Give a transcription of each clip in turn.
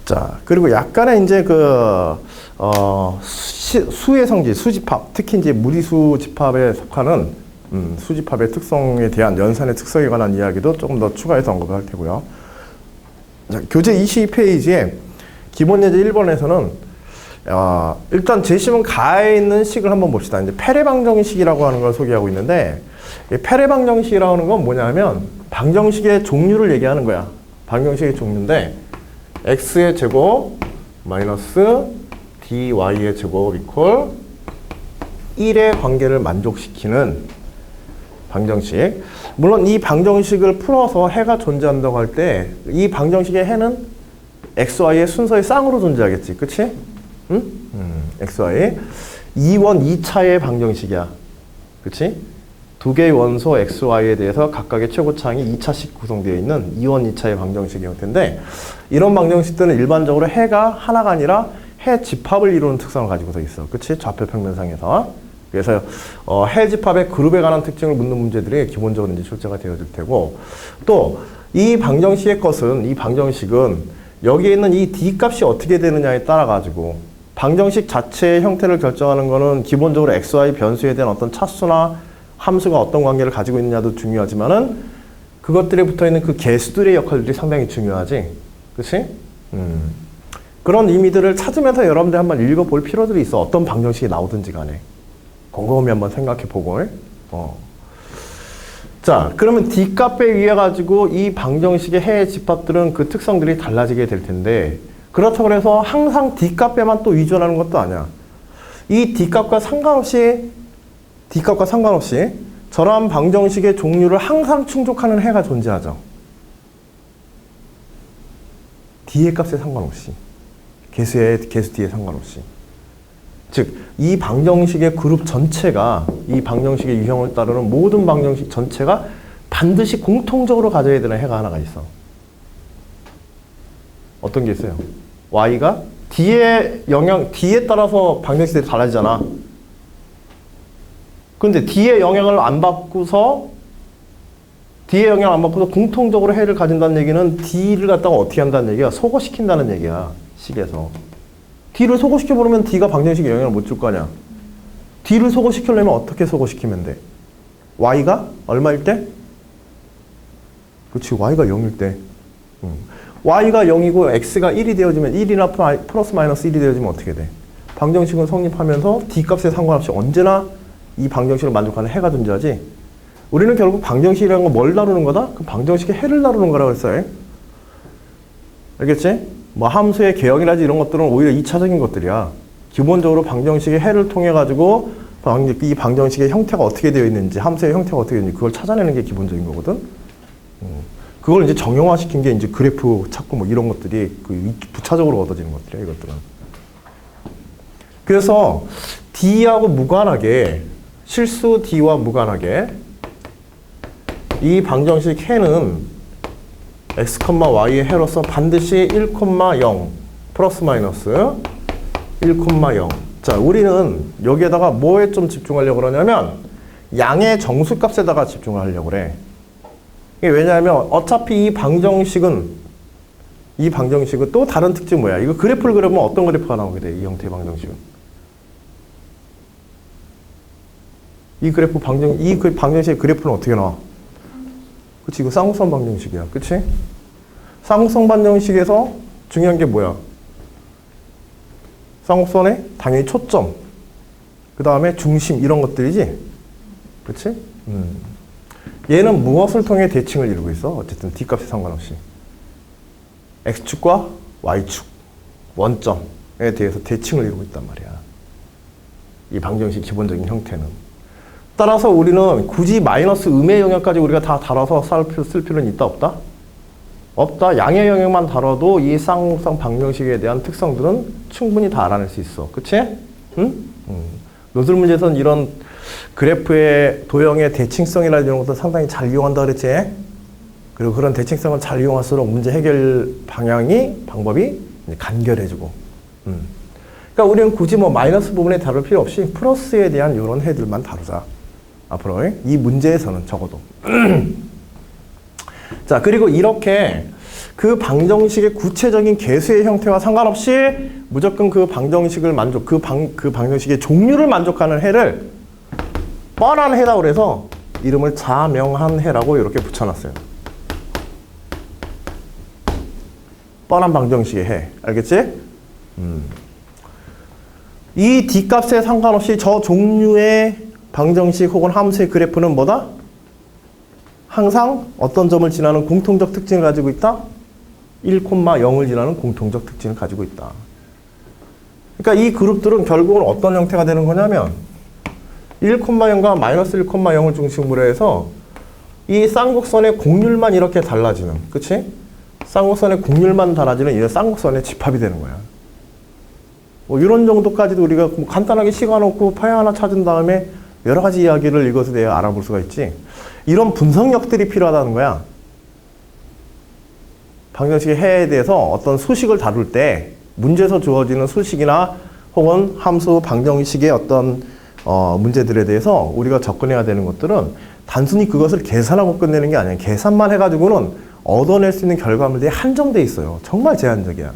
자, 그리고 약간의 이제 수의 성질, 수집합, 특히 이제 무리수 집합에 속하는 수집합의 특성에 대한 연산의 특성에 관한 이야기도 조금 더 추가해서 언급을 할 테고요. 자, 교재 22페이지에 기본 예제 1번에서는 일단 제시문 가에 있는 식을 한번 봅시다. 이제 페레 방정식이라고 하는 걸 소개하고 있는데, 이 페레 방정식이라고 하는 건 뭐냐면 방정식의 종류를 얘기하는 거야. 방정식의 종류인데 x의 제곱 마이너스 dy의 제곱 이퀄 1의 관계를 만족시키는 방정식. 물론 이 방정식을 풀어서 해가 존재한다고 할 때 이 방정식의 해는 x, y의 순서의 쌍으로 존재하겠지. 그치? 응? x, y 2원 2차의 방정식이야. 그치? 두 개의 원소 x, y에 대해서 각각의 최고차항이 2차씩 구성되어 있는 2원 2차의 방정식의 형태인데, 이런 방정식들은 일반적으로 해가 하나가 아니라 해 집합을 이루는 특성을 가지고서 있어. 그치? 좌표 평면상에서. 그래서 해 집합의 그룹에 관한 특징을 묻는 문제들이 기본적으로 이제 출제가 되어질 테고, 또 이 방정식의 것은, 이 방정식은 여기에 있는 이 d 값이 어떻게 되느냐에 따라 가지고 방정식 자체의 형태를 결정하는 거는 기본적으로 x, y 변수에 대한 어떤 차수나 함수가 어떤 관계를 가지고 있느냐도 중요하지만은 그것들에 붙어있는 그 개수들의 역할들이 상당히 중요하지. 그치? 그런 의미들을 찾으면서 여러분들 한번 읽어볼 필요들이 있어. 어떤 방정식이 나오든지 간에. 곰곰이 한번 생각해보고. 자, 그러면 D값에 의해 가지고 이 방정식의 해의 집합들은 그 특성들이 달라지게 될 텐데, 그렇다고 해서 항상 D값에만 또 의존하는 것도 아니야. 이 D값과 상관없이 저러한 방정식의 종류를 항상 충족하는 해가 존재하죠. D의 값에 상관없이. 개수 D에 상관없이. 즉, 이 방정식의 그룹 전체가, 이 방정식의 유형을 따르는 모든 방정식 전체가 반드시 공통적으로 가져야 되는 해가 하나가 있어. 어떤 게 있어요? y가 D에 따라서 방정식들이 달라지잖아. 근데 D의 영향을 안 받고서 공통적으로 해를 가진다는 얘기는 D를 갖다가 어떻게 한다는 얘기야? 소거시킨다는 얘기야. 식에서. D를 소거시켜버리면 D가 방정식에 영향을 못 줄 거 아니야. D를 소거시키려면 어떻게 소거시키면 돼? Y가 얼마일 때? 그렇지, Y가 0일 때. Y가 0이고 X가 1이 되어지면 1이나 플러스 마이너스 1이 되어지면 어떻게 돼? 방정식은 성립하면서 D값에 상관없이 언제나 이 방정식을 만족하는 해가 존재하지. 우리는 결국 방정식이라는 건 뭘 다루는 거다? 그 방정식의 해를 다루는 거라고 했어요. 알겠지? 뭐 함수의 개형이라든지 이런 것들은 오히려 2차적인 것들이야. 기본적으로 방정식의 해를 통해 가지고 이 방정식의 형태가 어떻게 되어 있는지, 함수의 형태가 어떻게 되어 있는지 그걸 찾아내는 게 기본적인 거거든. 그걸 이제 정형화시킨 게 이제 그래프 찾고 뭐 이런 것들이 그 부차적으로 얻어지는 것들이야, 이것들은. 그래서 D하고 무관하게, 실수 D와 무관하게 이 방정식 해는 x, y의 해로서 반드시 1,0 플러스 마이너스 1,0. 자, 우리는 여기에다가 뭐에 좀 집중하려고 그러냐면 양의 정수값에다가 집중을 하려고 그래. 이게 왜냐하면 어차피 이 방정식은 또 다른 특징 뭐야? 이거 그래프를 그려보면 어떤 그래프가 나오게 돼? 이 형태의 방정식은. 이 방정식의 그래프는 어떻게 나와? 그치, 이거 쌍곡선 방정식이야. 그치? 쌍곡선 방정식에서 중요한 게 뭐야? 쌍곡선에 당연히 초점, 그 다음에 중심, 이런 것들이지? 그치? 얘는 무엇을 통해 대칭을 이루고 있어? 어쨌든 D값에 상관없이. X축과 Y축, 원점에 대해서 대칭을 이루고 있단 말이야. 이 방정식 기본적인 형태는. 따라서 우리는 굳이 마이너스 음의 영역까지 우리가 다 다뤄서 쓸 필요는 있다, 없다? 없다. 양의 영역만 다뤄도 이 쌍곡선 방정식에 대한 특성들은 충분히 다 알아낼 수 있어. 그치? 응? 노즐 문제에서는 이런 그래프의 도형의 대칭성이나 이런 것도 상당히 잘 이용한다 그랬지? 그리고 그런 대칭성을 잘 이용할수록 문제 해결 방법이 간결해지고. 그러니까 우리는 굳이 뭐 마이너스 부분에 다룰 필요 없이 플러스에 대한 이런 해들만 다루자. 앞으로 이 문제에서는 적어도. 자, 그리고 이렇게 그 방정식의 구체적인 개수의 형태와 상관없이 무조건 그 방정식을 그 방정식의 종류를 만족하는 해를 뻔한 해라고 그래서 이름을 자명한 해라고 이렇게 붙여놨어요. 뻔한 방정식의 해. 알겠지? 이 D값에 상관없이 저 종류의 방정식 혹은 함수의 그래프는 뭐다? 항상 어떤 점을 지나는 공통적 특징을 가지고 있다? 1,0을 지나는 공통적 특징을 가지고 있다. 그러니까 이 그룹들은 결국은 어떤 형태가 되는 거냐면 1,0과 마이너스 1,0을 중심으로 해서 이 쌍곡선의 곡률만 이렇게 달라지는, 그치? 쌍곡선의 곡률만 달라지는 이런 쌍곡선의 집합이 되는 거야. 뭐 이런 정도까지도 우리가 간단하게 시간 없고 파이 하나 찾은 다음에 여러 가지 이야기를 이것에 대해 알아볼 수가 있지. 이런 분석력들이 필요하다는 거야. 방정식의 해에 대해서 어떤 수식을 다룰 때 문제에서 주어지는 수식이나 혹은 함수 방정식의 어떤 문제들에 대해서 우리가 접근해야 되는 것들은 단순히 그것을 계산하고 끝내는 게 아니야. 계산만 해가지고는 얻어낼 수 있는 결과물들이 한정돼 있어요. 정말 제한적이야.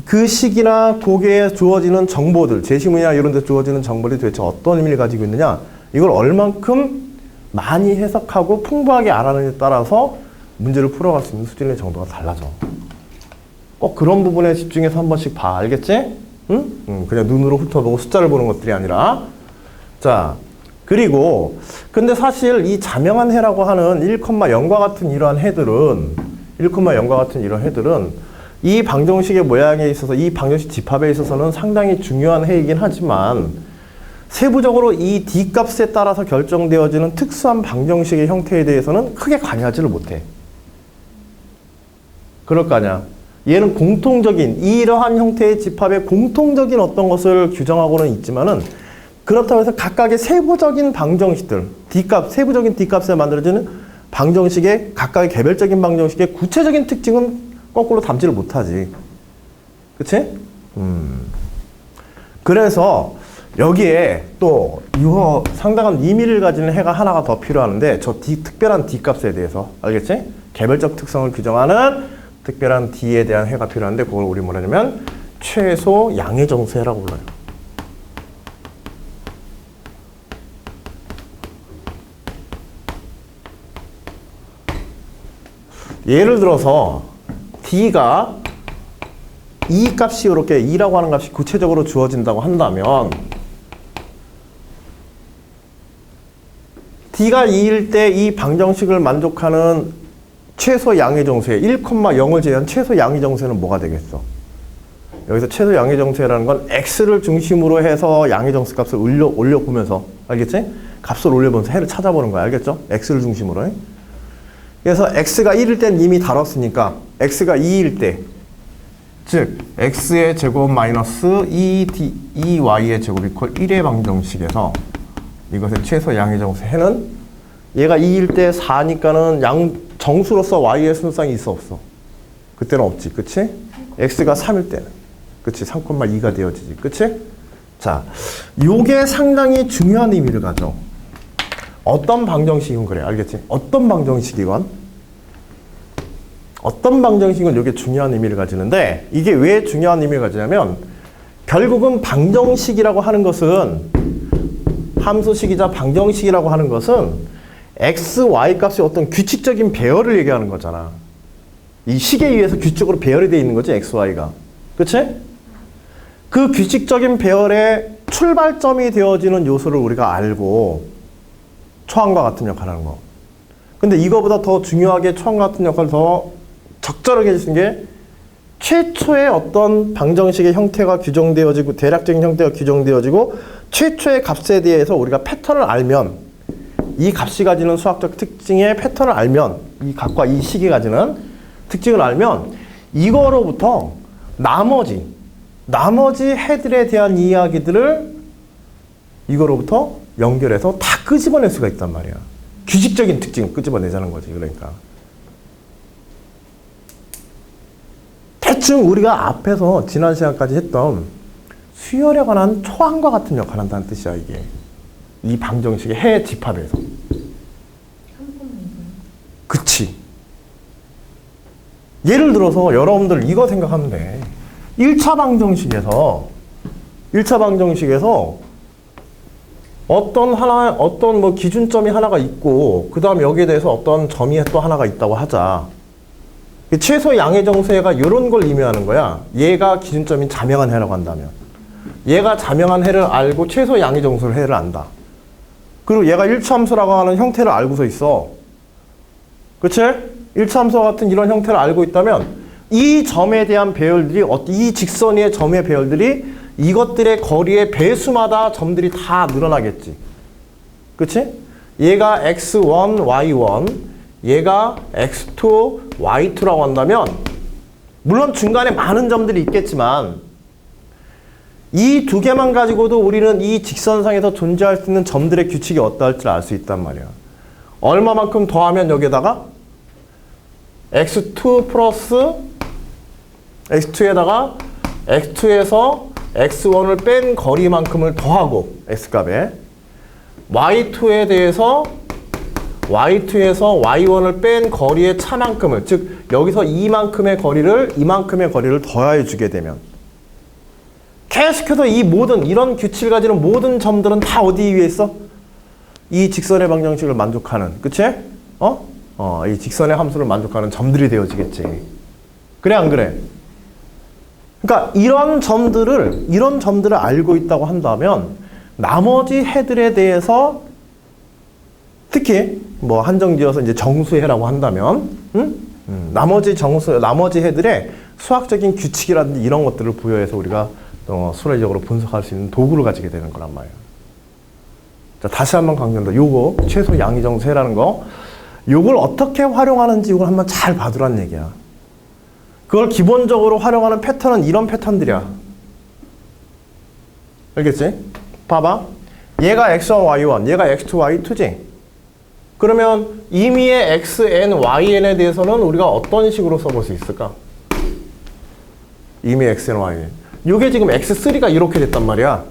그 식이나 거기에 주어지는 정보들, 제시문이나 이런 데 주어지는 정보들이 도대체 어떤 의미를 가지고 있느냐, 이걸 얼만큼 많이 해석하고 풍부하게 알아내느냐에 따라서 문제를 풀어갈 수 있는 수준의 정도가 달라져. 꼭 그런 부분에 집중해서 한 번씩 봐. 알겠지? 응? 그냥 눈으로 훑어보고 숫자를 보는 것들이 아니라. 자, 그리고 근데 사실 이 자명한 해라고 하는 1,0과 같은 이러한 해들은 이 방정식의 모양에 있어서 이 방정식 집합에 있어서는 상당히 중요한 해이긴 하지만 세부적으로 이 D값에 따라서 결정되어지는 특수한 방정식의 형태에 대해서는 크게 관여하지를 못해. 그럴 거 아니야. 얘는 공통적인 이러한 형태의 집합의 공통적인 어떤 것을 규정하고는 있지만은 그렇다고 해서 각각의 세부적인 방정식들, 세부적인 D값에 만들어지는 방정식의 각각의 개별적인 방정식의 구체적인 특징은 거꾸로 담지를 못하지. 그치? 그래서 여기에 또 이거 상당한 의미를 가지는 해가 하나가 더 필요하는데 저 특별한 D값에 대해서 알겠지? 개별적 특성을 규정하는 특별한 D에 대한 해가 필요한데 그걸 우리 뭐라냐면 최소 양의 정수해라고 불러요. 예를 들어서 D가 이 값이 이렇게 2라고 하는 값이 구체적으로 주어진다고 한다면 D가 2일 때 이 방정식을 만족하는 최소 양의 정수에 1,0을 제외한 최소 양의 정수는 뭐가 되겠어? 여기서 최소 양의 정수라는 건 x를 중심으로 해서 양의 정수 값을 올려보면서, 알겠지? 값을 올려보면서 해를 찾아보는 거야. 알겠죠? x를 중심으로. 그래서 x가 1일 땐 이미 다뤘으니까 x가 2일 때, 즉 x의 제곱 마이너스 2y의 제곱 이퀄 1의 방정식에서 이것의 최소 양의 정수 해는 얘가 2일 때 4니까는 정수로서 y의 순상이 있어 없어? 그때는 없지. 그치? x가 3일 때는. 그치? 3,2가 되어지지. 그치? 자, 요게 상당히 중요한 의미를 가져. 어떤 방정식이건 그래. 알겠지? 어떤 방정식이건 요게 중요한 의미를 가지는데 이게 왜 중요한 의미를 가지냐면 결국은 방정식이라고 하는 것은 함수식이자 방정식이라고 하는 것은 x, y 값의 어떤 규칙적인 배열을 얘기하는 거잖아. 이 식에 의해서 규칙적으로 배열이 되어 있는 거지, x, y가. 그치? 그 규칙적인 배열의 출발점이 되어지는 요소를 우리가 알고 초항과 같은 역할을 하는 거. 근데 이거보다 더 중요하게 초항과 같은 역할을 더 적절하게 해주신 게 최초의 어떤 방정식의 형태가 규정되어지고 대략적인 형태가 규정되어지고 최초의 값에 대해서 우리가 패턴을 알면 이 값이 가지는 수학적 특징의 패턴을 알면 이 값과 이 식이 가지는 특징을 알면 이거로부터 나머지 해들에 대한 이야기들을 이거로부터 연결해서 다 끄집어낼 수가 있단 말이야. 규칙적인 특징을 끄집어내자는 거지. 그러니까 대충 우리가 앞에서 지난 시간까지 했던 수열에 관한 초항과 같은 역할을 한다는 뜻이야. 이게 이 방정식의 해 집합에서. 그치. 예를 들어서 여러분들 이거 생각하면 돼. 1차 방정식에서 어떤 뭐 기준점이 하나가 있고, 그 다음에 여기에 대해서 어떤 점이 또 하나가 있다고 하자. 최소 양의 정수해가 이런 걸 의미하는 거야. 얘가 기준점인 자명한 해라고 한다면. 얘가 자명한 해를 알고 최소 양의 정수를 해를 안다. 그리고 얘가 1차함수라고 하는 형태를 알고서 있어. 그치? 1차함수와 같은 이런 형태를 알고 있다면 이 점에 대한 배열들이, 이 직선 위의 점의 배열들이 이것들의 거리의 배수마다 점들이 다 늘어나겠지. 그치? 얘가 x1, y1, 얘가 x2, y2라고 한다면 물론 중간에 많은 점들이 있겠지만 이 두 개만 가지고도 우리는 이 직선상에서 존재할 수 있는 점들의 규칙이 어떠할지를 알 수 있단 말이야. 얼마만큼 더하면 여기에다가 x2 플러스 x2에다가 x2에서 x1을 뺀 거리만큼을 더하고 x값에 y2에 대해서 y2에서 y1을 뺀 거리의 차만큼을, 즉 여기서 이만큼의 거리를 더해 주게 되면 계속해서 이런 규칙을 가지는 모든 점들은 다 어디 위에 있어? 이 직선의 방정식을 만족하는, 그치? 이 직선의 함수를 만족하는 점들이 되어지겠지. 그래, 안 그래? 그러니까 이런 점들을 알고 있다고 한다면 나머지 해들에 대해서 특히 뭐 한정지어서 이제 정수해라고 한다면, 나머지 해들의 수학적인 규칙이라든지 이런 것들을 부여해서 우리가 수학적으로 분석할 수 있는 도구를 가지게 되는 거란 말이에요. 자, 다시 한번 강조한다. 요거 최소 양의 정수해라는 거, 요걸 어떻게 활용하는지 이걸 한번 잘 봐두란 얘기야. 그걸 기본적으로 활용하는 패턴은 이런 패턴들이야. 알겠지? 봐봐. 얘가 x1, y1, 얘가 x2, y2지? 그러면 임의의 xn, yn에 대해서는 우리가 어떤 식으로 써볼 수 있을까? 임의의 xn, yn. 이게 지금 x3가 이렇게 됐단 말이야.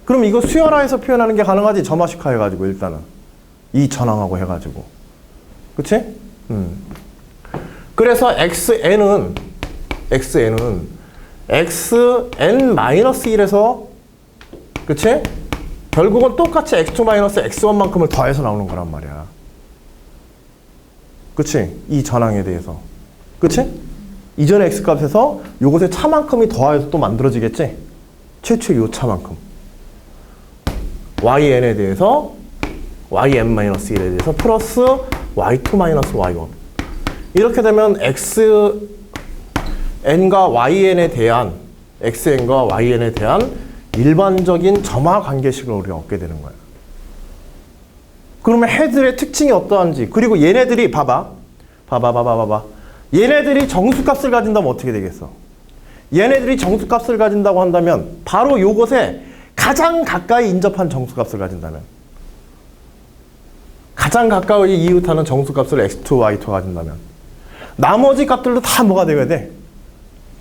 그럼 이거 수열화해서 표현하는 게 가능하지? 점화식화 해가지고 일단은. 이 전항하고 해가지고. 그치? 그래서 xn은 xn-1에서, 그치? 결국은 똑같이 x2-x1만큼을 더해서 나오는 거란 말이야. 그치? 이 전항에 대해서. 그치? 이전의 x값에서 요것의 차만큼이 더하여서 또 만들어지겠지? 최초의 요 차만큼. yn에 대해서 yn-1에 대해서 플러스 y2-y1. 이렇게 되면 xn과 yn에 대한 일반적인 점화 관계식을 우리가 얻게 되는 거야. 그러면 해들의 특징이 어떠한지, 그리고 얘네들이 봐봐. 얘네들이 정수값을 가진다면 어떻게 되겠어? 얘네들이 정수값을 가진다고 한다면 바로 요것에 가장 가까이 인접한 정수값을 가진다면, 가장 가까이 이웃하는 정수값을 x2, y2가 가진다면 나머지 값들도 다 뭐가 되어야 돼?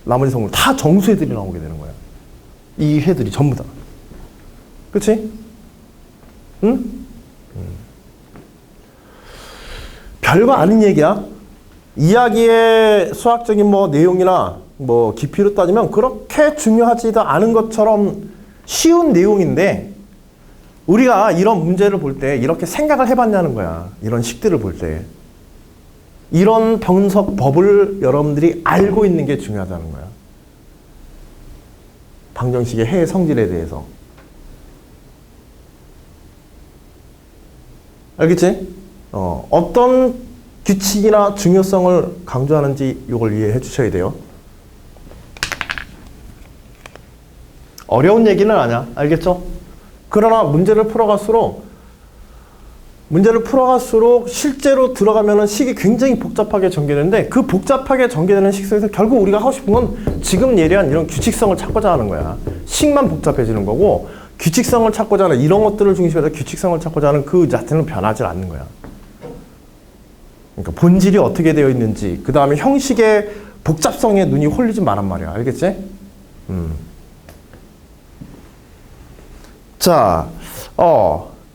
나머지 성분 다 정수해들이 나오게 되는 거야. 이 해들이 전부 다. 그치? 응? 별거 아닌 얘기야. 이야기의 수학적인 뭐 내용이나 뭐 깊이로 따지면 그렇게 중요하지도 않은 것처럼 쉬운 내용인데, 우리가 이런 문제를 볼 때 이렇게 생각을 해봤냐는 거야. 이런 식들을 볼 때. 이런 분석법을 여러분들이 알고 있는 게 중요하다는 거야. 방정식의 해의 성질에 대해서. 알겠지? 어떤 규칙이나 중요성을 강조하는지 이걸 이해해 주셔야 돼요. 어려운 얘기는 아니야. 알겠죠? 그러나 문제를 풀어갈수록 실제로 들어가면은 식이 굉장히 복잡하게 전개되는데, 그 복잡하게 전개되는 식 속에서 결국 우리가 하고 싶은 건 지금 예리한 이런 규칙성을 찾고자 하는 거야. 식만 복잡해지는 거고, 규칙성을 찾고자 하는 이런 것들을 중심으로 해서 규칙성을 찾고자 하는 그 자체는 변하지 않는 거야. 그러니까 본질이 어떻게 되어 있는지, 그 다음에 형식의 복잡성에 눈이 홀리지 말란 말이야. 알겠지? 자,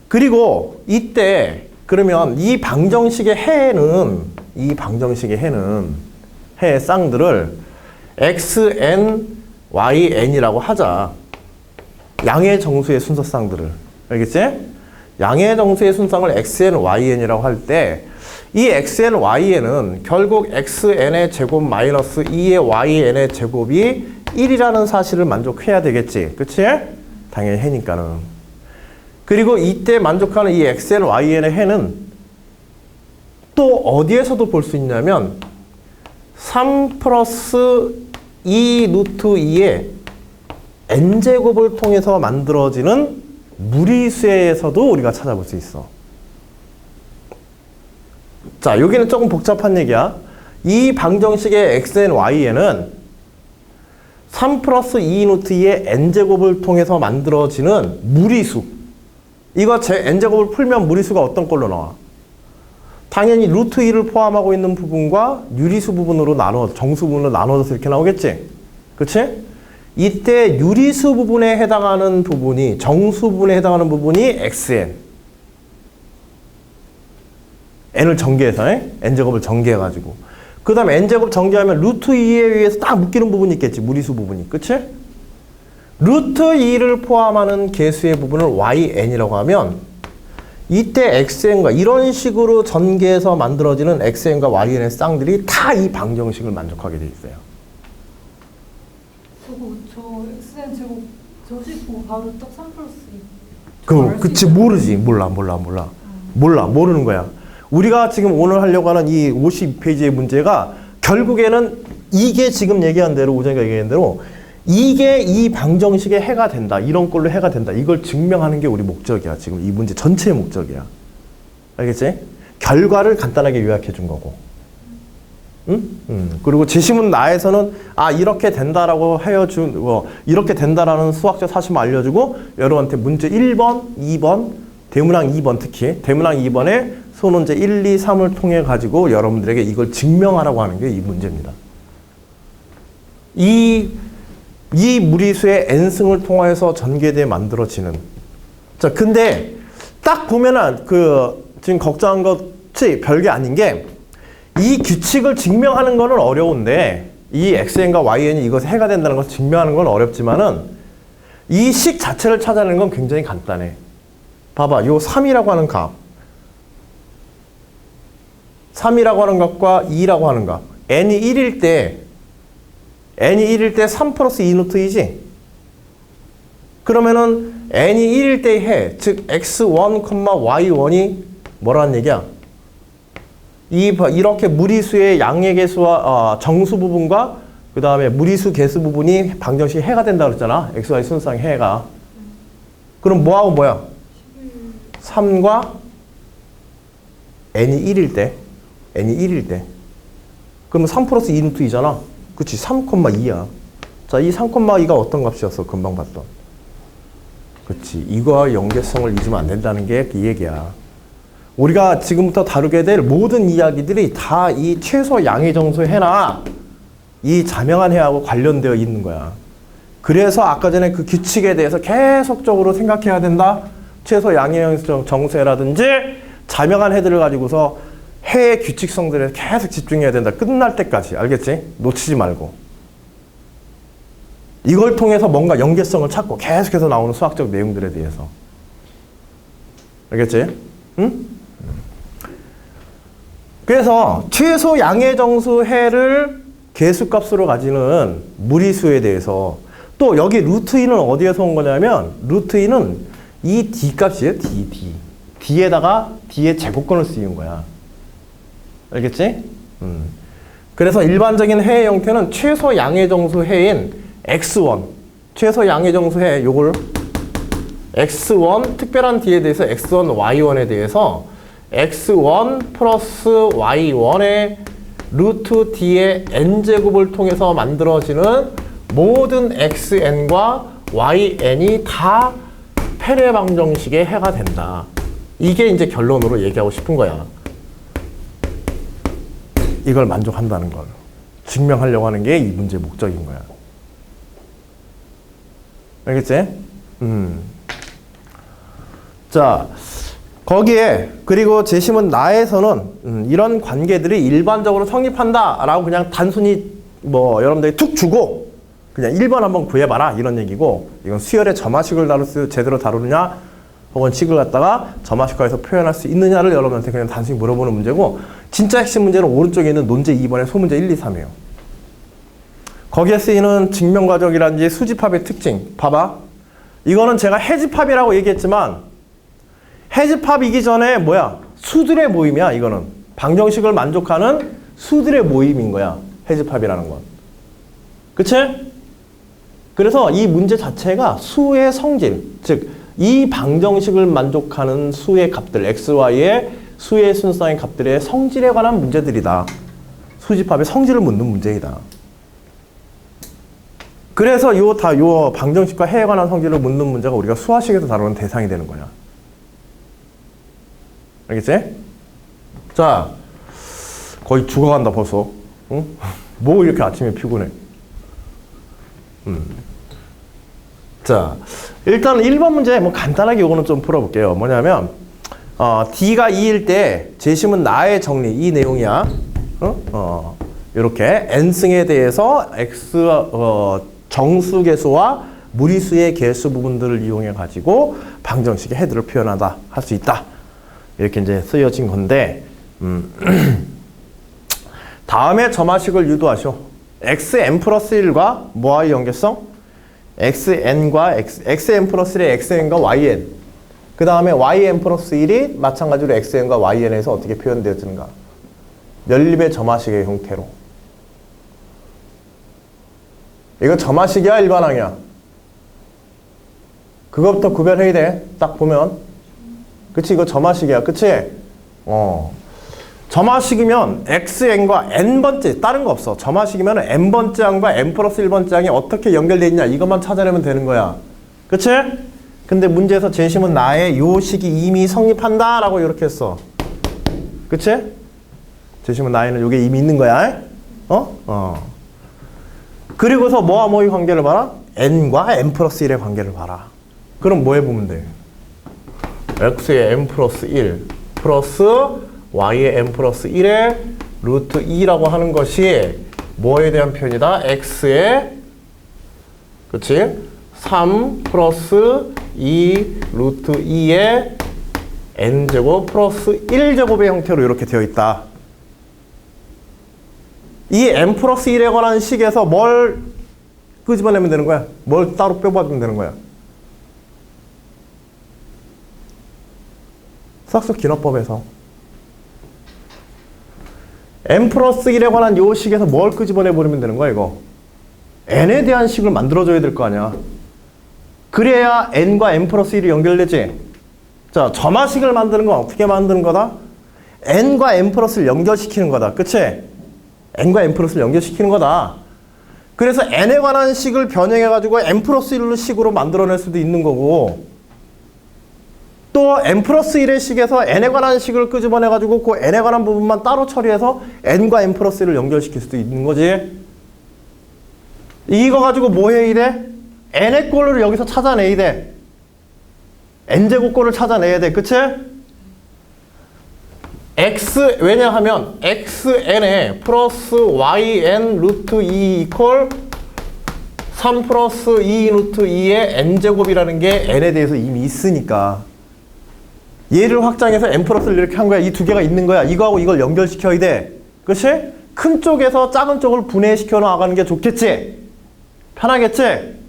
그리고 이때 그러면 이 방정식의 해는 해의 쌍들을 xn, yn이라고 하자. 양의 정수의 순서 쌍들을. 알겠지? 양의 정수의 순서를 xn, yn이라고 할 때 이 xn, yn은 결국 xn의 제곱 마이너스 2의 yn의 제곱이 1이라는 사실을 만족해야 되겠지. 그치? 당연히 해니까는. 그리고 이때 만족하는 이 xn, yn의 해는 또 어디에서도 볼 수 있냐면 3 플러스 2 루트 2의 n제곱을 통해서 만들어지는 무리수에서도 우리가 찾아볼 수 있어. 자, 여기는 조금 복잡한 얘기야. 이 방정식의 xn, y에는 3 플러스 2 루트 2의 n제곱을 통해서 만들어지는 무리수. 이거 n제곱을 풀면 무리수가 어떤 걸로 나와? 당연히 루트 2를 포함하고 있는 부분과 유리수 부분으로 정수 부분으로 나눠져서 이렇게 나오겠지? 그치? 이때 유리수 부분에 해당하는 부분이, 정수 부분에 해당하는 부분이 xn. n을 전개해서, n제곱을 전개해가지고. 그 다음에 n제곱 전개하면 루트 2에 의해서 딱 묶이는 부분이 있겠지, 무리수 부분이. 그치? 루트 2를 포함하는 개수의 부분을 yn이라고 하면 이때 xn과 이런 식으로 전개해서 만들어지는 xn과 yn의 쌍들이 다 이 방정식을 만족하게 돼 있어요. 저 xn 제곱 저식 보고 바로 딱 3 플러스 2. 그치, 모르지. 몰라. 모르는 거야. 우리가 지금 오늘 하려고 하는 이 52페이지의 문제가 결국에는 이게 지금 얘기한 대로, 우정이가 얘기한 대로 이게 이 방정식의 해가 된다. 이런 걸로 해가 된다. 이걸 증명하는 게 우리 목적이야. 지금 이 문제 전체의 목적이야. 알겠지? 결과를 간단하게 요약해 준 거고. 응? 그리고 지시문 나에서는 이렇게 된다라고 이렇게 된다라는 수학적 사실만 알려주고 여러분한테 문제 1번, 2번, 대문항 2번 특히 대문항 2번에 소문제 1, 2, 3을 통해 가지고 여러분들에게 이걸 증명하라고 하는 게 이 문제입니다. 이 무리수의 n승을 통해서 전개돼 만들어지는. 자, 근데 딱 보면은 지금 걱정한 것이 별게 아닌 게 이 규칙을 증명하는 거는 어려운데 이 xn과 yn이 이것에 해가 된다는 것을 증명하는 건 어렵지만은 이 식 자체를 찾아내는 건 굉장히 간단해. 봐봐, 요 3이라고 하는 값, 3이라고 하는 값과 2라고 하는 값, n이 1일 때 3 플러스 2 루트 2지? 그러면은 n이 1일 때의 해, 즉 x1, y1이 뭐라는 얘기야? 이렇게 무리수의 양의 개수와 정수 부분과 그 다음에 무리수 개수 부분이 방정식 해가 된다고 그랬잖아. x, y 순수상 해가. 그럼 뭐하고 뭐야? 3과 n이 1일 때. 그러면 3 플러스 2 루트 2잖아. 그치? 3,2야. 자, 이 3,2가 어떤 값이었어? 금방 봤던. 그치? 이거와 연계성을 잊으면 안 된다는 게 이 얘기야. 우리가 지금부터 다루게 될 모든 이야기들이 다 이 최소 양의 정수 해나 이 자명한 해하고 관련되어 있는 거야. 그래서 아까 전에 그 규칙에 대해서 계속적으로 생각해야 된다. 최소 양의 정수해라든지 자명한 해들을 가지고서 해의 규칙성들에 계속 집중해야 된다. 끝날 때까지. 알겠지? 놓치지 말고. 이걸 통해서 뭔가 연계성을 찾고 계속해서 나오는 수학적 내용들에 대해서. 알겠지? 응? 그래서 최소 양의 정수 해를 개수값으로 가지는 무리수에 대해서 또 여기 루트 2는 어디에서 온 거냐면 루트 2는 이 d 값이에요. d에다가 d의 제곱권을 쓰인 거야. 알겠지? 그래서 일반적인 해의 형태는 최소 양의 정수 해인 x1 최소 양의 정수 해 요걸 x1 특별한 d에 대해서 x1, y1에 대해서 x1 플러스 y1의 루트 d의 n제곱을 통해서 만들어지는 모든 xn과 yn이 다 페레 방정식의 해가 된다. 이게 이제 결론으로 얘기하고 싶은 거야. 이걸 만족한다는 걸 증명하려고 하는 게 이 문제의 목적인 거야. 알겠지? 자, 거기에 그리고 재심은 나에서는 이런 관계들이 일반적으로 성립한다라고 그냥 단순히 뭐 여러분들이 툭 주고 그냥 1번 한번 구해봐라 이런 얘기고, 이건 수열의 점화식을 제대로 다루느냐 혹은 식을 갖다가 점화식화해서 표현할 수 있느냐를 여러분한테 그냥 단순히 물어보는 문제고, 진짜 핵심 문제는 오른쪽에 있는 논제 2번의 소문제 1, 2, 3이에요. 거기에 쓰이는 증명과정이라든지 수집합의 특징 봐봐. 이거는 제가 해집합이라고 얘기했지만 해집합이기 전에 뭐야? 수들의 모임이야. 이거는 방정식을 만족하는 수들의 모임인 거야. 해집합이라는 건. 그치? 그래서 이 문제 자체가 수의 성질, 즉 이 방정식을 만족하는 수의 값들, x, y의 수의 순수상의 값들의 성질에 관한 문제들이다. 수집합의 성질을 묻는 문제이다. 그래서 요 방정식과 해에 관한 성질을 묻는 문제가 우리가 수화식에서 다루는 대상이 되는 거야. 알겠지? 자, 거의 죽어간다 벌써. 응? 뭐 이렇게 아침에 피곤해. 자, 일단 1번 문제 뭐 간단하게 요거는 좀 풀어볼게요. 뭐냐면 D가 2일 때 재심은 나의 정리, 이 내용이야. 이렇게 n승에 대해서 x 정수계수와 무리수의 계수 부분들을 이용해 가지고 방정식의 헤드를 표현하다 할 수 있다. 이렇게 이제 쓰여진 건데, 다음에 점화식을 유도하시오. xn 플러스 1과 뭐와의 연계성? xn과 xn 플러스 1의 xn과 yn. 그 다음에 yn 플러스 1이 마찬가지로 xn과yn에서 어떻게 표현되어지는가? 연립의 점화식의 형태로. 이거 점화식이야, 일반항이야? 그것부터 구별해야 돼. 딱 보면. 그치? 이거 점화식이야. 그치? 점화식이면 xn과 n번째, 다른 거 없어. 점화식이면 n번째 항과 n 플러스 1번째 항이 어떻게 연결되어 있냐, 이것만 찾아내면 되는 거야. 그치? 근데 문제에서 재심은 나의 요 식이 이미 성립한다 라고 이렇게 했어. 그치? 재심은 나에는 요게 이미 있는 거야. 그리고서 뭐와 뭐의 관계를 봐라? n과 n 플러스 1의 관계를 봐라. 그럼 뭐 해보면 돼? x의 n 플러스 1 플러스 y의 n 플러스 1의 루트 2라고 하는 것이 뭐에 대한 표현이다? x의, 그치? 3 플러스 2 루트 2의 n제곱 플러스 1제곱의 형태로 이렇게 되어 있다. 이 n 플러스 1에 관한 식에서 뭘 끄집어내면 되는 거야? 뭘 따로 빼봐주면 되는 거야? 싹수 기너법에서 n 플러스 1에 관한 요 식에서 뭘 끄집어내버리면 되는 거야, 이거? n에 대한 식을 만들어줘야 될 거 아니야. 그래야 n과 n 플러스 1이 연결되지. 자, 점화식을 만드는 건 어떻게 만드는 거다? n과 n 플러스를 연결시키는 거다. 그치? n과 n 플러스를 연결시키는 거다. 그래서 n에 관한 식을 변형해가지고 n 플러스 1로 식으로 만들어낼 수도 있는 거고, 또 n 플러스 1의 식에서 n에 관한 식을 끄집어내가지고 그 n에 관한 부분만 따로 처리해서 n과 n 플러스 1을 연결시킬 수도 있는 거지. 이거 가지고 뭐 해야 돼? n의 꼴을 여기서 찾아내야 돼. n제곱 꼴을 찾아내야 돼. 그치? 왜냐하면 xn에 플러스 yn 루트 2 이퀄 3 플러스 2 루트 2의 n제곱이라는 게 n에 대해서 이미 있으니까 얘를 확장해서 n 플러스를 이렇게 한 거야. 이 두 개가 있는 거야. 이거하고 이걸 연결시켜야 돼. 그치? 큰 쪽에서 작은 쪽을 분해시켜 나가는 게 좋겠지? 편하겠지?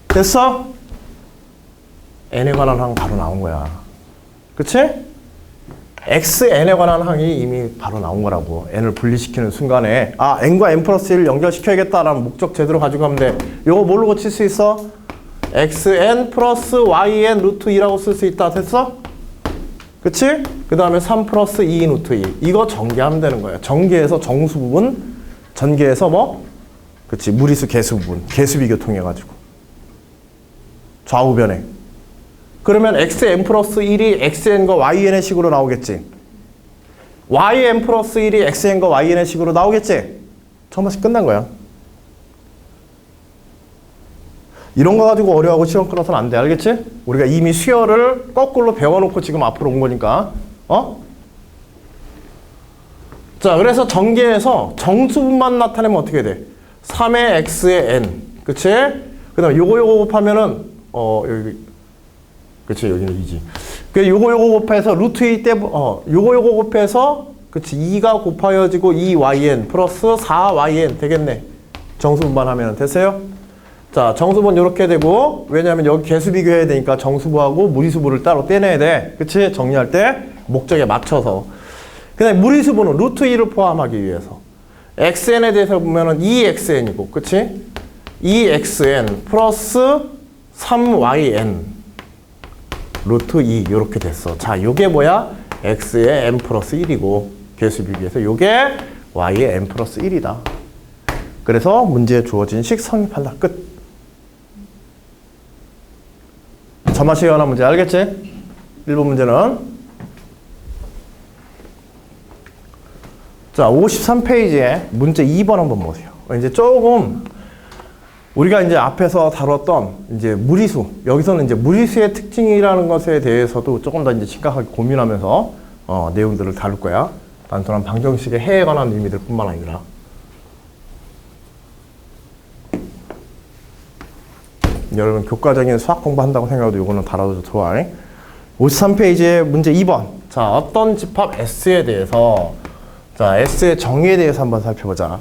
됐어? n에 관한 항 바로 나온 거야. 그치? xn에 관한 항이 이미 바로 나온 거라고. n을 분리시키는 순간에 n과 n 플러스 1을 연결시켜야겠다라는 목적 제대로 가지고 가면 돼. 요거 뭘로 고칠 수 있어? xn 플러스 yn 루트 2라고 쓸 수 있다. 됐어? 그치? 그 다음에 3 플러스 2 루트 2. 이거 전개하면 되는 거야. 전개해서 정수 부분, 전개해서 뭐? 그치? 무리수 계수 부분. 계수 비교 통해가지고. 좌우 변해. 그러면 xn 플러스 1이 xn과 yn의 식으로 나오겠지. yn 플러스 1이 xn과 yn의 식으로 나오겠지. 처음부터 끝난 거야. 이런 거 가지고 어려워하고 시험 끌어서는 안 돼. 알겠지? 우리가 이미 수열을 거꾸로 배워놓고 지금 앞으로 온 거니까. 자, 그래서 전개에서 정수분만 나타내면 어떻게 돼? 3의 x의 n. 그치? 그 다음에 요거 곱하면은, 여기. 그치, 여기는 2지. 그 요거 곱해서 루트 2 때, 요거 곱해서, 그치, 2가 곱하여지고 2yn 플러스 4yn 되겠네. 정수분만 하면 됐어요? 자, 정수분 이렇게 되고, 왜냐면 여기 개수 비교해야 되니까 정수부하고 무리수부를 따로 떼내야 돼. 그치? 정리할 때 목적에 맞춰서. 그 다음에 무리수부는 루트 2를 포함하기 위해서. xn에 대해서 보면은 2xn이고, 그치? 2xn 플러스 3yn 루트 2 이렇게 됐어. 자, 요게 뭐야? x의 n 플러스 1이고, 개수 비교해서 요게 y의 n 플러스 1이다. 그래서 문제에 주어진 식 성립한다. 끝. 점화식 연합 문제 알겠지? 1번 문제는 자 53페이지에 문제 2번 한번 보세요. 이제 조금 우리가 이제 앞에서 다뤘던 이제 무리수, 여기서는 이제 무리수의 특징이라는 것에 대해서도 조금 더 이제 심각하게 고민하면서 내용들을 다룰 거야. 단순한 방정식의 해에 관한 의미들 뿐만 아니라. 여러분 교과적인 수학 공부한다고 생각해도 이거는 달아도 좋아. 53페이지에 문제 2번. 자, 어떤 집합 S에 대해서, 자, S의 정의에 대해서 한번 살펴보자.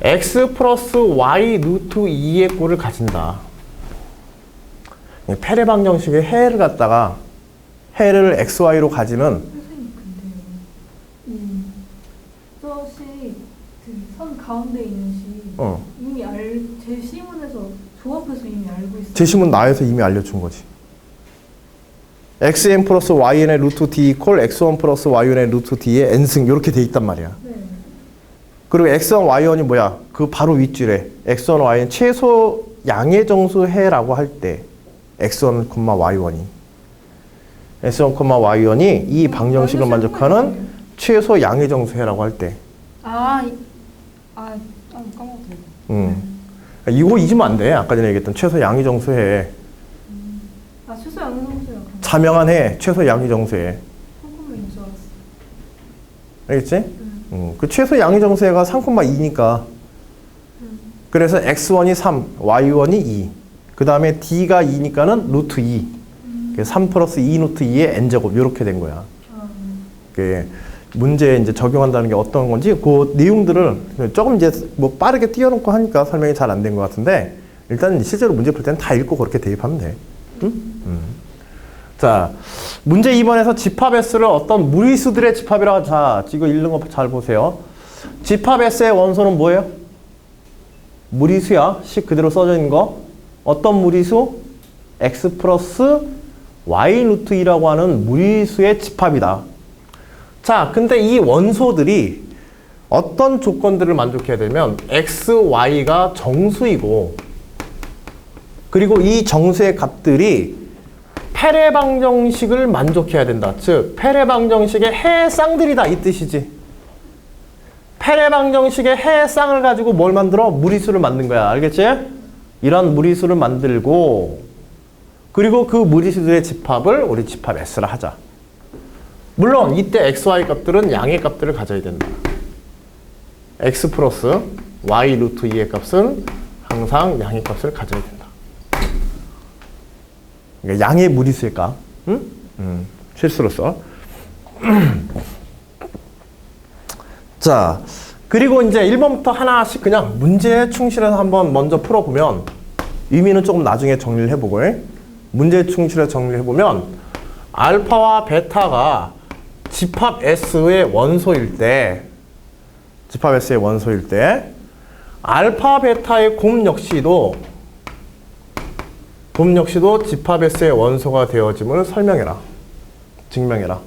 X 플러스 Y 루트 2의 꼴을 가진다. 페레 방정식의 해를 갖다가 해를 XY로 가지는. 선생님 근데요. 저식 선 가운데 있는 식 이미 제 시문에서 조합해서 이미 알고 있어요. 제시문 나에서 이미 알려준 거지. xn 플러스 yn의 루트 d 이퀄 x1 플러스 yn의 루트 d의 n승 이렇게 돼 있단 말이야. 네. 그리고 x1, y1이 뭐야? 그 바로 윗줄에 x1, y는 최소 양의 정수해라고 할 때 x1, y1이 x1, y1이 이 방정식을 만족하는 최소 양의 정수해라고 할 때. 까먹었어요. 이거 잊으면 안 돼. 아까 전에 얘기했던 최소 양의 정수해. 최소 양의 정수야. 자명한 해, 최소 양의 정수해. 한꺼번에 줄 알았어. 알겠지? 그 최소 양의 정수해가 3,2니까. 그래서 x1이 3, y1이 2. 그 다음에 d가 2니까는 루트 2. 3 플러스 2 루트 2의 n제곱 이렇게 된 거야. 그 문제에 이제 적용한다는 게 어떤 건지 그 내용들을 조금 이제 뭐 빠르게 띄워놓고 하니까 설명이 잘 안 된 것 같은데 일단 실제로 문제 풀 때는 다 읽고 그렇게 대입하면 돼. 자, 문제 2번에서 집합 S를 어떤 무리수들의 집합이라고. 자, 이거 읽는 거 잘 보세요. 집합 S의 원소는 뭐예요? 무리수야. 식 그대로 써져 있는 거. 어떤 무리수? X 플러스 Y 루트 2라고 하는 무리수의 집합이다. 자, 근데 이 원소들이 어떤 조건들을 만족해야 되면 X, Y가 정수이고 그리고 이 정수의 값들이 페레 방정식을 만족해야 된다. 즉, 페레 방정식의 해의 쌍들이다 이 뜻이지. 페레 방정식의 해의 쌍을 가지고 뭘 만들어? 무리수를 만든 거야. 알겠지? 이런 무리수를 만들고 그리고 그 무리수들의 집합을 우리 집합 S라 하자. 물론 이때 x, y 값들은 양의 값들을 가져야 된다. x 플러스 y 루트 2의 값은 항상 양의 값을 가져야 된다. 그러니까 양의 무리수의 값. 실수로 써. 자, 그리고 이제 1번부터 하나씩 그냥 문제에 충실해서 한번 먼저 풀어보면 의미는 조금 나중에 정리를 해보고 문제에 충실해서 정리를 해보면 알파와 베타가 집합 S의 원소일 때 알파 베타의 곱 역시도 집합 S의 원소가 되어짐을 설명해라. 증명해라.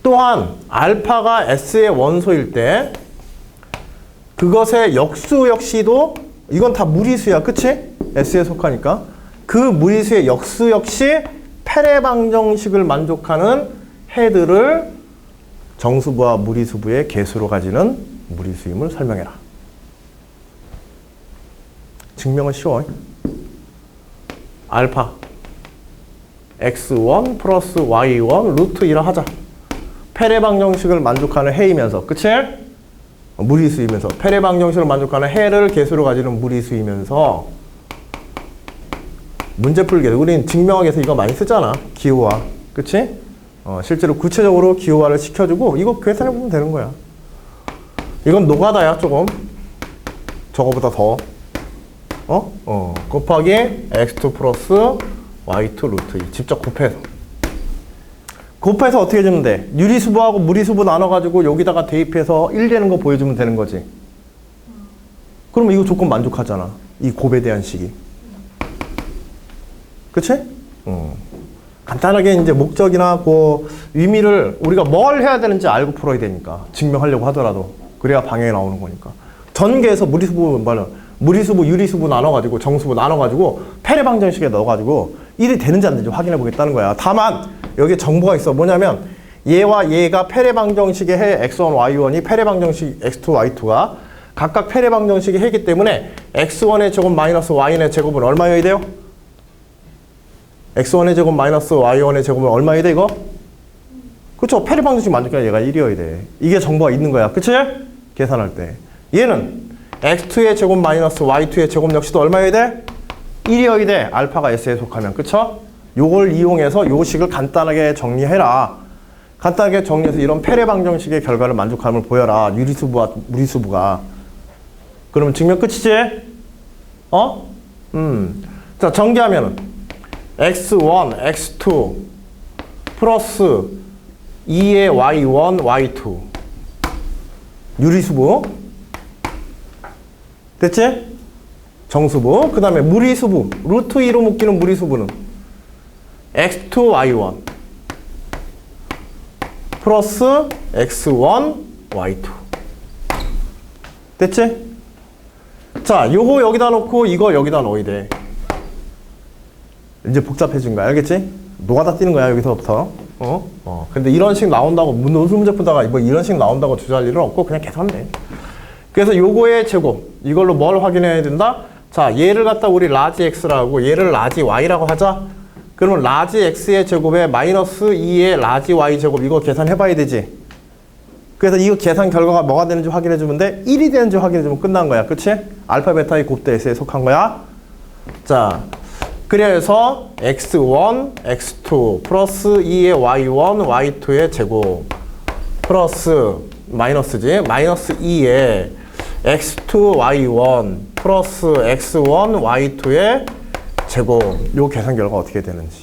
또한 알파가 S의 원소일 때 그것의 역수 역시도 이건 다 무리수야. 그치? S에 속하니까 그 무리수의 역수 역시 페레 방정식을 만족하는 해들을 정수부와 무리수부의 개수로 가지는 무리수임을 설명해라. 증명은 쉬워. 알파 x1 플러스 y1 루트 1을 하자. 페레방 정식을 만족하는 해이면서, 그치? 무리수이면서, 페레방 정식을 만족하는 해를 개수로 가지는 무리수이면서 문제 풀기. 우린 증명하기 위해서 이거 많이 쓰잖아. 기호화. 그치? 실제로 구체적으로 기호화를 시켜주고 이거 계산해보면 되는 거야. 이건 노가다야 조금. 저거보다 더. 곱하기 x2 플러스 y2 루트 2. 직접 곱해서. 곱해서 어떻게 해주면 돼? 유리수부하고 무리수부 나눠가지고 여기다가 대입해서 1 되는 거 보여주면 되는 거지. 그러면 이거 조건 만족하잖아. 이 곱에 대한 식이. 그치? 간단하게 이제 목적이나 그 의미를 우리가 뭘 해야 되는지 알고 풀어야 되니까. 증명하려고 하더라도. 그래야 방향이 나오는 거니까. 전개해서 무리수부, 유리수부 나눠가지고 정수부 나눠가지고 페레방 정식에 넣어가지고 1이 되는지 안 되는지 확인해 보겠다는 거야. 다만 여기에 정보가 있어. 뭐냐면 얘와 얘가 페레방 정식의 해 x1, y1이 페레방 정식 x2, y2가 각각 페레방 정식의 해이기 때문에 x1의 제곱 마이너스 y의 제곱은 얼마여야 돼요? x1의 제곱 마이너스 y1의 제곱은 얼마여야 돼 이거? 그쵸? 페레방 정식 만족해야 얘가 1이어야 돼. 이게 정보가 있는 거야. 그치? 계산할 때. 얘는 x2의 제곱 마이너스 y2의 제곱 역시도 얼마여야 돼? 1이어야 돼. 알파가 s에 속하면. 그쵸? 요걸 이용해서 요 식을 간단하게 정리해라. 간단하게 정리해서 이런 페레방 정식의 결과를 만족함을 보여라. 유리수부와 무리수부가. 그러면 증명 끝이지? 자, 전개하면은 x1, x2 플러스 2의 y1, y2 유리수부 됐지? 정수부. 그 다음에 무리수부. 루트 2로 묶이는 무리수부는 x2, y1 플러스 x1, y2 됐지? 자, 요거 여기다 놓고 이거 여기다 넣어야 돼. 이제 복잡해진 거야. 알겠지? 노가다 뛰는 거야 여기서부터. 근데 이런 식 나온다고 노수 문제 푸다가 뭐 이런 식 나온다고 주저할 일은 없고 그냥 계산하면 돼. 그래서 요거의 제곱 이걸로 뭘 확인해야 된다? 자, 얘를 갖다 우리 라지 x라고 얘를 라지 y라고 하자. 그러면 라지 x의 제곱에 마이너스 2의 라지 y 제곱 이거 계산해 봐야 되지. 그래서 이거 계산 결과가 뭐가 되는지 확인해 주면 돼. 1이 되는지 확인해 주면 끝난 거야. 그치? 알파 베타의 곱대 s에 속한 거야. 자, 그래서 x1, x2 플러스 2의 y1, y2의 제곱 플러스 마이너스지. 마이너스 2의 x2, y1 플러스 x1, y2의 제곱. 요 계산 결과 어떻게 되는지.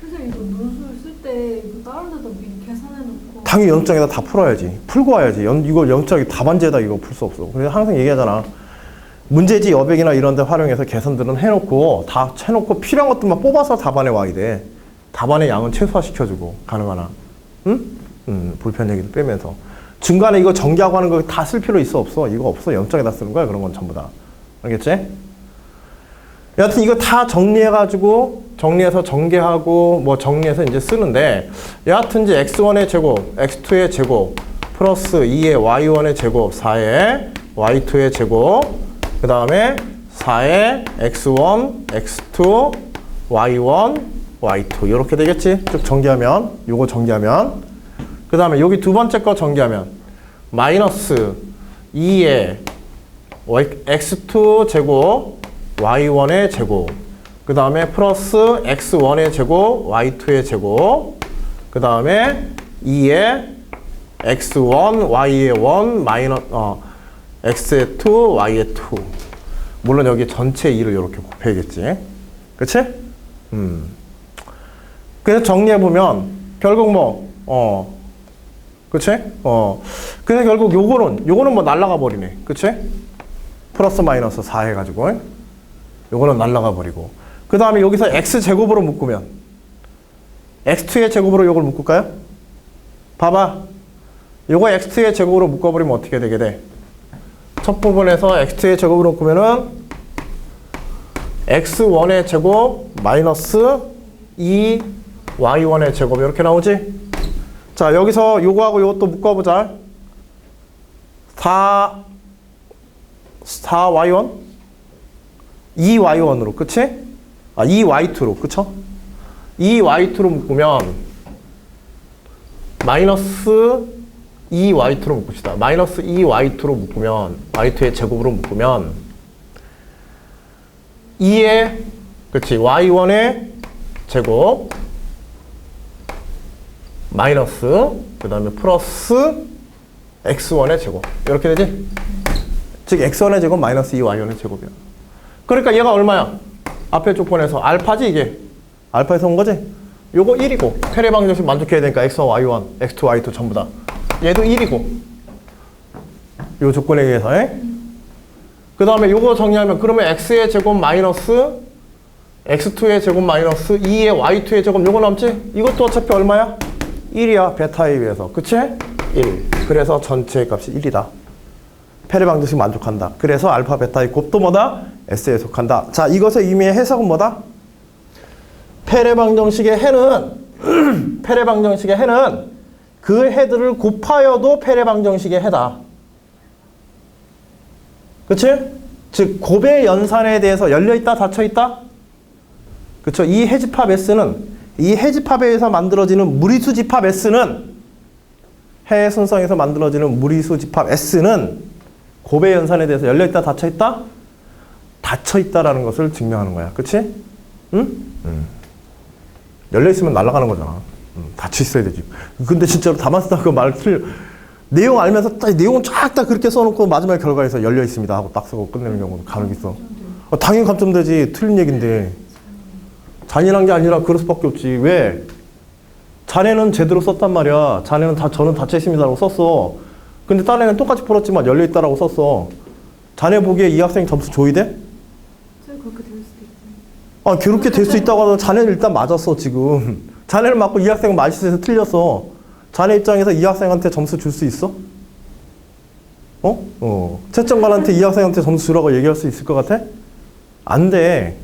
선생님 이거 논술 쓸 때 이거 다른 데다 미리 계산해놓고 당연히 연장에다 다 풀어야지. 풀고 와야지. 이거 연장이 답안지에다 이거 풀 수 없어. 그래서 항상 얘기하잖아. 문제지 여백이나 이런 데 활용해서 계산들은 해놓고 다 해놓고 필요한 것들만 뽑아서 답안에 와야 돼. 답안의 양은 최소화시켜주고 가능한 한. 응? 불편 얘기도 빼면서. 중간에 이거 전개하고 하는 거 다 쓸 필요 있어 없어? 이거 없어. 연장에다 쓰는 거야. 그런 건 전부 다. 알겠지? 여하튼 이거 다 정리해가지고 정리해서 전개하고 뭐 정리해서 이제 쓰는데 여하튼 이제 x1의 제곱, x2의 제곱 플러스 2의 y1의 제곱 4의 y2의 제곱 그 다음에 4의 x1, x2, y1, y2 이렇게 되겠지? 쭉 전개하면 요거 전개하면 그 다음에 여기 두 번째 거 전개하면 마이너스 2의 x2 제곱 y1의 제곱 그 다음에 플러스 x1의 제곱 y2의 제곱 그 다음에 2의 x1 y의 1 마이너스 x의 2 y의 2 물론 여기 전체 2를 이렇게 곱해야겠지. 그치? 그래서 정리해보면 결국 뭐 그치? 그래서 결국 요거는 뭐 날라가 버리네. 그치? 플러스 마이너스 4 해가지고 요거는 날라가 버리고 그 다음에 여기서 x제곱으로 묶으면 x2의 제곱으로 요걸 묶을까요? 봐봐. 요거 x2의 제곱으로 묶어버리면 어떻게 되게 돼? 첫 부분에서 x2의 제곱으로 묶으면은 x1의 제곱 마이너스 2 y1의 제곱 이렇게 나오지? 자, 여기서 요거하고 요것도 묶어보자. 4y1? 2y1으로, 그치? 2y2로, 그쵸? 2y2로 묶으면 마이너스 2y2로 묶읍시다. 마이너스 2y2로 묶으면 y2의 제곱으로 묶으면 2의 그치 y1의 제곱 마이너스 그 다음에 플러스 x1의 제곱 이렇게 되지? 즉 x1의 제곱 마이너스 2y1의 제곱이야. 그러니까 얘가 얼마야? 앞에 조건에서 알파지 이게 알파에서 온 거지? 요거 1이고 페레 방정식 만족해야 되니까 x1, y1, x2, y2 전부 다 얘도 1이고 요 조건에 의해서 그 다음에 요거 정리하면 그러면 x의 제곱 마이너스 x2의 제곱 마이너스 2의 y2의 제곱 요거 남지? 이것도 어차피 얼마야? 1이야 베타에 비해서 그치? 1 그래서 전체 값이 1이다. 페레 방정식 만족한다. 그래서 알파 베타의 곱도 뭐다? S에 속한다. 자 이것의 의미의 해석은 뭐다? 페레 방정식의 해는 페레 방정식의 해는 그 해들을 곱하여도 페레 방정식의 해다. 그치? 즉 곱의 연산에 대해서 열려있다 닫혀있다? 그쵸? 이 해집합 S는 이 해집합에 의해서 만들어지는 무리수 집합 S는 해 순성에서 만들어지는 무리수 집합 S는 곱의 연산에 대해서 열려있다 닫혀있다? 닫혀있다라는 것을 증명하는 거야. 그치? 응? 열려있으면 날아가는 거잖아. 닫혀있어야 되지. 근데 진짜로 다만 쓰다가 그 말 틀려. 내용 알면서 딱 내용은 쫙 다 그렇게 써놓고 마지막 결과에서 열려있습니다 하고 딱 쓰고 끝내는 경우도 간혹 있어. 당연히 감점되지. 틀린 얘긴데. 잔인한 게 아니라 그럴 수밖에 없지. 왜? 자네는 제대로 썼단 말이야. 자네는 저는 닫혀있습니다라고 썼어. 근데 다른 애는 똑같이 풀었지만 열려있다라고 썼어. 자네 보기에 이 학생이 점수 줘야 돼? 그렇게 될 수도 있고. 그렇게 될 수 있다고 하면 자네는 일단 맞았어, 지금. 자네를 맞고 이 학생은 말실수해서 틀렸어. 자네 입장에서 이 학생한테 점수 줄 수 있어? 채점관한테 이 학생한테 점수 주라고 얘기할 수 있을 것 같아? 안 돼.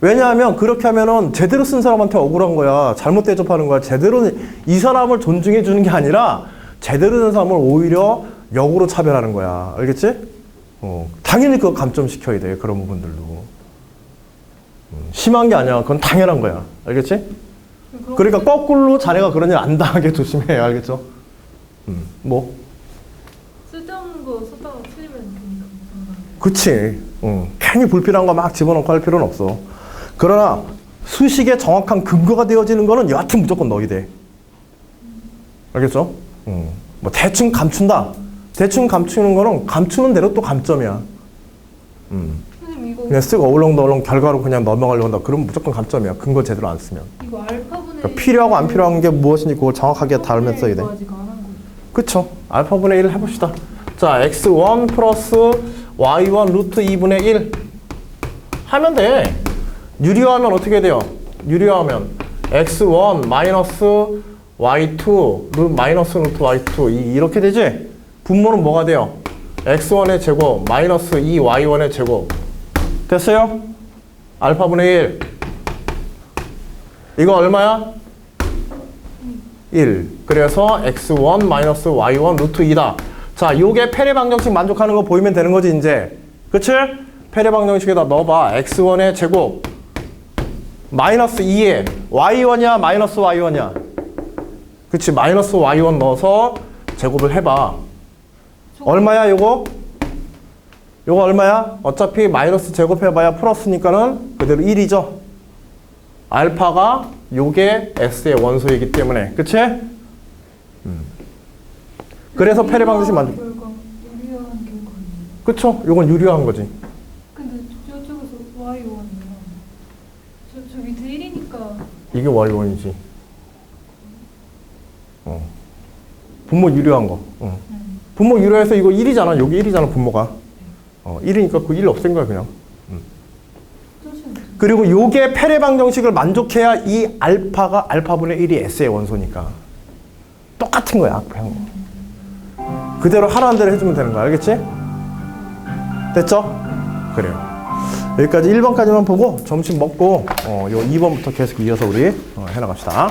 왜냐하면 그렇게 하면은 제대로 쓴 사람한테 억울한 거야. 잘못 대접하는 거야. 제대로 이 사람을 존중해 주는 게 아니라 제대로 된 사람을 오히려 역으로 차별하는 거야. 알겠지? 당연히 그거 감점시켜야 돼. 그런 부분들도. 심한 게 아니야. 그건 당연한 거야. 알겠지? 그러니까 거꾸로 자네가 그런 일 안 당하게 조심해. 알겠죠? 뭐? 쓸데없는 거 썼다가 틀리면 되니까. 그치. 괜히 불필요한 거 막 집어넣고 할 필요는 없어. 그러나 수식의 정확한 근거가 되어지는 거는 여하튼 무조건 넣어야 돼. 알겠죠? 뭐 대충 감춘다. 대충 감추는 거는 감추는 대로 또 감점이야. 선생님 이거 그냥 쓱 어울렁더울렁 결과로 그냥 넘어가려고 한다. 그러면 무조건 감점이야. 근거 제대로 안 쓰면. 이거 알파분의 그러니까 필요하고 안 필요한 게 무엇인지 그걸 정확하게 다루면서 써야 돼. 아직 안 한 거죠. 그쵸? 알파분의 1 해봅시다. 자, x1 플러스 y1 루트 2분의 1 하면 돼. 유리화하면 어떻게 돼요? 유리화하면 x1 마이너스 y2 마이너스 루트 y2 이렇게 되지? 분모는 뭐가 돼요? x1의 제곱 마이너스 2y1의 제곱 됐어요? 알파분의 1 이거 얼마야? 1 그래서 x1 마이너스 y1 루트 2다. 자, 요게 페레 방정식 만족하는 거 보이면 되는 거지 이제. 그치? 페레 방정식에다 넣어봐. x1의 제곱 마이너스 2에 y1이야 마이너스 y1이야? 그치? 마이너스 y1 넣어서 제곱을 해봐. 얼마야 요거? 요거 얼마야? 어차피 마이너스 제곱해봐야 플러스니까는 그대로 1이죠. 알파가 요게 S의 원소이기 때문에. 그치? 그래서 페레 방정식 만족. 유리한 결과. 그쵸? 요건 유리한 거지. 근데 저쪽에서 y1이랑 저 밑에 1이니까 이게 y1이지. 분모 유리한 거. 분모 유리해서 이거 1이잖아. 여기 1이잖아, 분모가. 1이니까 그 1 없앤 거야, 그냥. 그리고 요게 페레 방정식을 만족해야 이 알파가 알파분의 1이 S의 원소니까. 똑같은 거야, 앞에 한 거. 그대로 하라는 대로 해주면 되는 거야. 알겠지? 됐죠? 그래요. 여기까지 1번까지만 보고 점심 먹고 요 2번부터 계속 이어서 우리 해나갑시다.